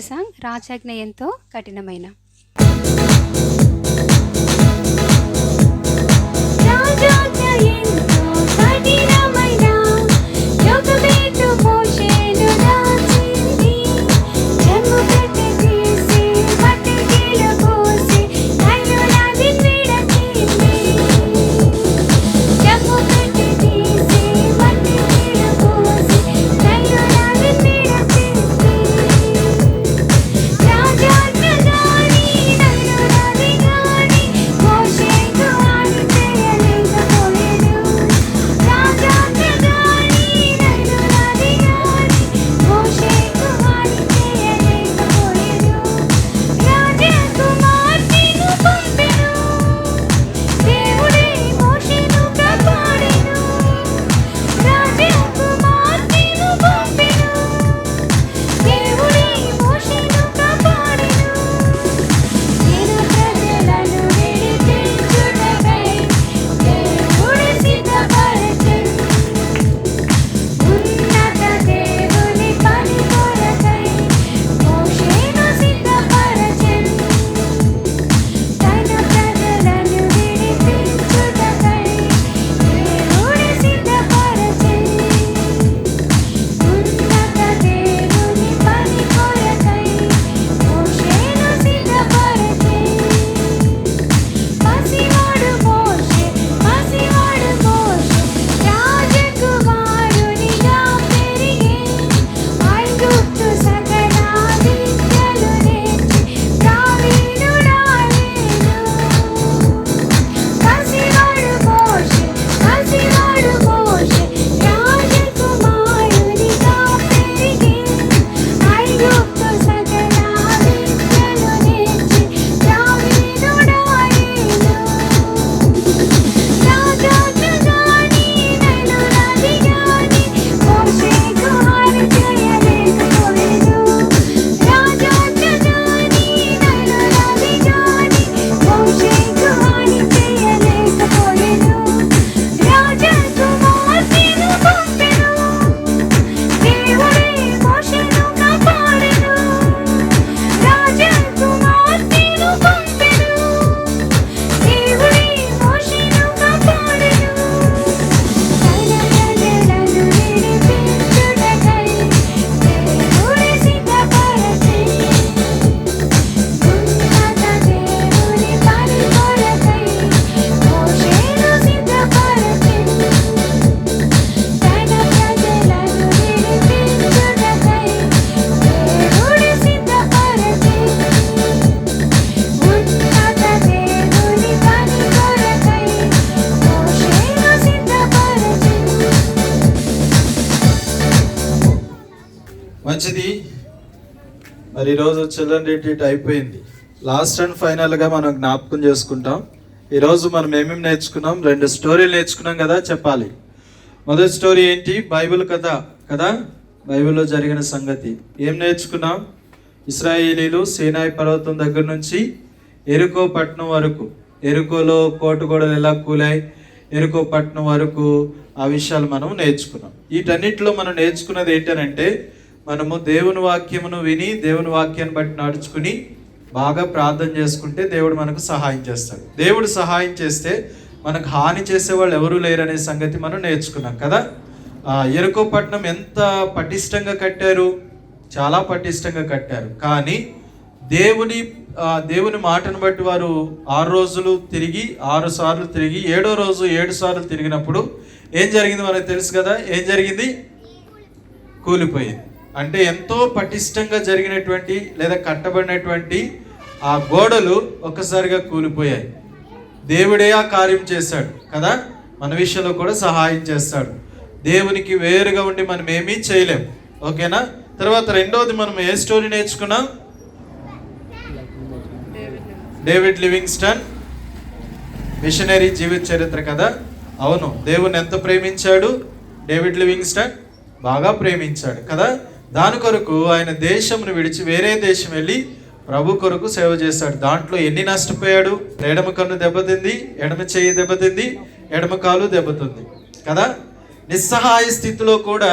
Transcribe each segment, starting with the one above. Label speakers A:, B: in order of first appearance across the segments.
A: Next song రాజాజ్ఞ ఎంతో కఠినమైన. రాజాజ్ఞ ఎంతో కఠినమైన యోగమేటు మోషేను రాసింది. జమ్ము కట్టె తీసి మట్టిలో పోసి నైలులాది విడచింది. జమ్ము కట్టె తీసి మట్టిలో పోసి నైలులాది విడచింది. రాజాజ్ఞ గాని నైలులాది గాని మోషేకు హాని చేయలేకపోయెను. రాజాజ్ఞ గాని నైలులాది గాని మోషేకు హాని చేయలేకపోయెను. రాజకుమార్తెను పంపెను. దేవుడే మోషేను కాపాడెను. రాజకుమార్తెను పంపెను. దేవుడే మోషేను కాపాడెను. నేను ప్రజలను విడిపించుటకై దేవుడు సిద్ధపరచెను. ఉన్నత దేవుని పని కొరకై మోషేను సిద్ధపరచెను. తన ప్రజలను విడిపించుటకై దేవుడు సిద్ధపరచెను. ఉన్నత దేవుని పని కొరకై మోషేను సిద్ధపరచెను. పసివాడు మోషే రాజకుమారునిగా పెరిగే. ఐగుప్తు సకల విద్యలు నేర్చి ప్రావీణుడాయెను. పసివాడు మోషే రాజకుమారునిగా పెరిగే. ఐగుప్తు సకల విద్యలు నేర్చి ప్రావీణుడాయెను. రాజాజ్ఞ గాని నైలులాది గాని మోషేకు హాని చేయలేకపోయెను. రాజాజ్ఞ గాని నైలులాది గాని మోషేకు హాని చేయలేకపోయెను. రాజకుమార్తెను పంపెను. దేవుడే మోషేను కాపాడెను. రాజకుమార్తెను పంపెను. దేవుడే మోషేను కాపాడెను. తన ప్రజలను విడిపించుటకై దేవుడు సిద్ధపరచెను. ఉన్నత దేవుని పని కొరకై మోషేను సిద్ధపరచెను. తన ప్రజలను విడిపించుటకై దేవుడు సిద్ధపరచెను. ఉన్నత దేవుని పని కొరకై మోషేను సిద్ధపరచెను.
B: మంచిది. మరి ఈరోజు చిల్డ్రన్ డేట్ అయిపోయింది. లాస్ట్ అండ్ ఫైనల్గా మనం జ్ఞాపకం చేసుకుంటాం. ఈరోజు మనం ఏమేమి నేర్చుకున్నాం? 2 స్టోరీలు నేర్చుకున్నాం కదా, చెప్పాలి. మొదటి స్టోరీ ఏంటి? బైబిల్ కథ కదా, బైబిల్లో జరిగిన సంగతి. ఏం నేర్చుకున్నాం? ఇశ్రాయేలీలు సీనాయి పర్వతం దగ్గర నుంచి ఎరికో పట్టణం వరకు, ఎరికోలో కోటగోడలు ఎలా కూలాయి, ఎరికో పట్టణం వరకు ఆ విషయాలు మనం నేర్చుకున్నాం. వీటన్నిటిలో మనం నేర్చుకున్నది ఏంటనంటే, మనము దేవుని వాక్యమును విని దేవుని వాక్యాన్ని బట్టి నడుచుకుని బాగా ప్రార్థన చేసుకుంటే దేవుడు మనకు సహాయం చేస్తాడు. దేవుడు సహాయం చేస్తే మనకు హాని చేసేవాళ్ళు ఎవరూ లేరనే సంగతి మనం నేర్చుకున్నాం కదా. ఎరుకో పట్టణం ఎంత పటిష్టంగా కట్టారు, చాలా పటిష్టంగా కట్టారు. కానీ దేవుని మాటను బట్టి వారు 6 రోజులు తిరిగి 6 సార్లు తిరిగి 7వ రోజు 7 సార్లు తిరిగినప్పుడు ఏం జరిగింది మనకు తెలుసు కదా. ఏం జరిగింది? కూలిపోయింది. అంటే ఎంతో పటిష్టంగా జరిగినటువంటి లేదా కట్టబడినటువంటి ఆ గోడలు ఒక్కసారిగా కూలిపోయాయి. దేవుడే ఆ కార్యం చేశాడు కదా. మన విషయంలో కూడా సహాయం చేస్తాడు. దేవునికి వేరుగా ఉండి మనం ఏమీ చేయలేం. ఓకేనా? తర్వాత రెండోది మనం ఏ స్టోరీ నేర్చుకున్నాం? డేవిడ్ లివింగ్స్టన్ మిషనరీ జీవిత చరిత్ర కదా. అవును, దేవుని ఎంత ప్రేమించాడు డేవిడ్ లివింగ్స్టన్? బాగా ప్రేమించాడు కదా. దాని కొరకు ఆయన దేశంను విడిచి వేరే దేశం వెళ్ళి ప్రభు కొరకు సేవ చేశాడు. దాంట్లో ఎన్ని నష్టపోయాడు? ఎడమ కన్ను దెబ్బతింది, ఎడమ చెయ్యి దెబ్బతింది, ఎడమ కాలు దెబ్బతింది కదా. నిస్సహాయ స్థితిలో కూడా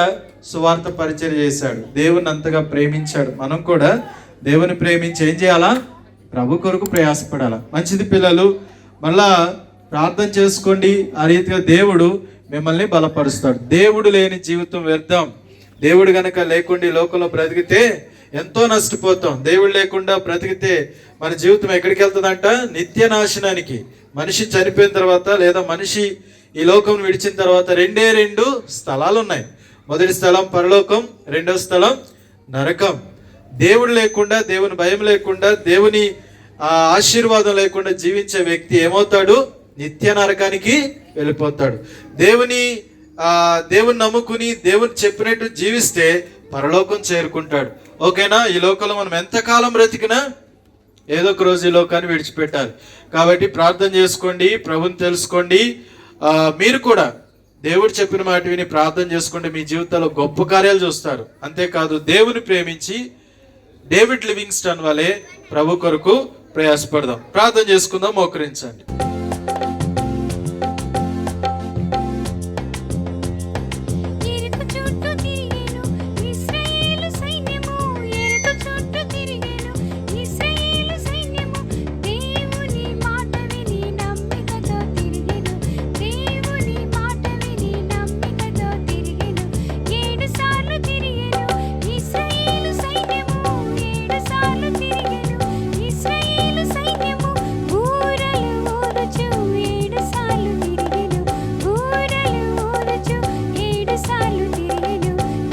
B: సువార్త పరిచయం చేశాడు. దేవుని అంతగా ప్రేమించాడు. మనం కూడా దేవుని ప్రేమించి ఏం చేయాలా? ప్రభు కొరకు ప్రయాసపడాలా. మంచిది పిల్లలు, మళ్ళా ప్రార్థన చేసుకోండి. ఆ రీతిగా దేవుడు మిమ్మల్ని బలపరుస్తాడు. దేవుడు లేని జీవితం వ్యర్థం. దేవుడు గనక లేకుండా ఈ లోకంలో బ్రతికితే ఎంతో నష్టపోతాం. దేవుడు లేకుండా బ్రతికితే మన జీవితం ఎక్కడికి వెళ్తుందంట? నిత్య నాశనానికి. మనిషి చనిపోయిన తర్వాత లేదా మనిషి ఈ లోకం విడిచిన తర్వాత రెండు స్థలాలు ఉన్నాయి. మొదటి స్థలం పరలోకం, రెండవ స్థలం నరకం. దేవుడు లేకుండా, దేవుని భయం లేకుండా, దేవుని ఆశీర్వాదం లేకుండా జీవించే వ్యక్తి ఏమవుతాడు? నిత్య నరకానికి వెళ్ళిపోతాడు. దేవుని నమ్ముకుని దేవుని చెప్పినట్టు జీవిస్తే పరలోకం చేరుకుంటాడు. ఓకేనా? ఈ లోకంలో మనం ఎంతకాలం బ్రతికినా ఏదో ఒక రోజు ఈ లోకాన్ని విడిచిపెట్టాలి. కాబట్టి ప్రార్థన చేసుకోండి, ప్రభుని తెలుసుకోండి. మీరు కూడా దేవుడు చెప్పిన మాట విని ప్రార్థన చేసుకుంటే మీ జీవితంలో గొప్ప కార్యాలు చూస్తారు. అంతేకాదు దేవుని ప్రేమించి డేవిడ్ లివింగ్స్టన్ వలె ప్రభు కొరకు ప్రయాసపడదాం. ప్రార్థన చేసుకుందాం, మోకరించండి.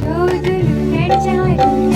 A: రోజులు నడిచారు.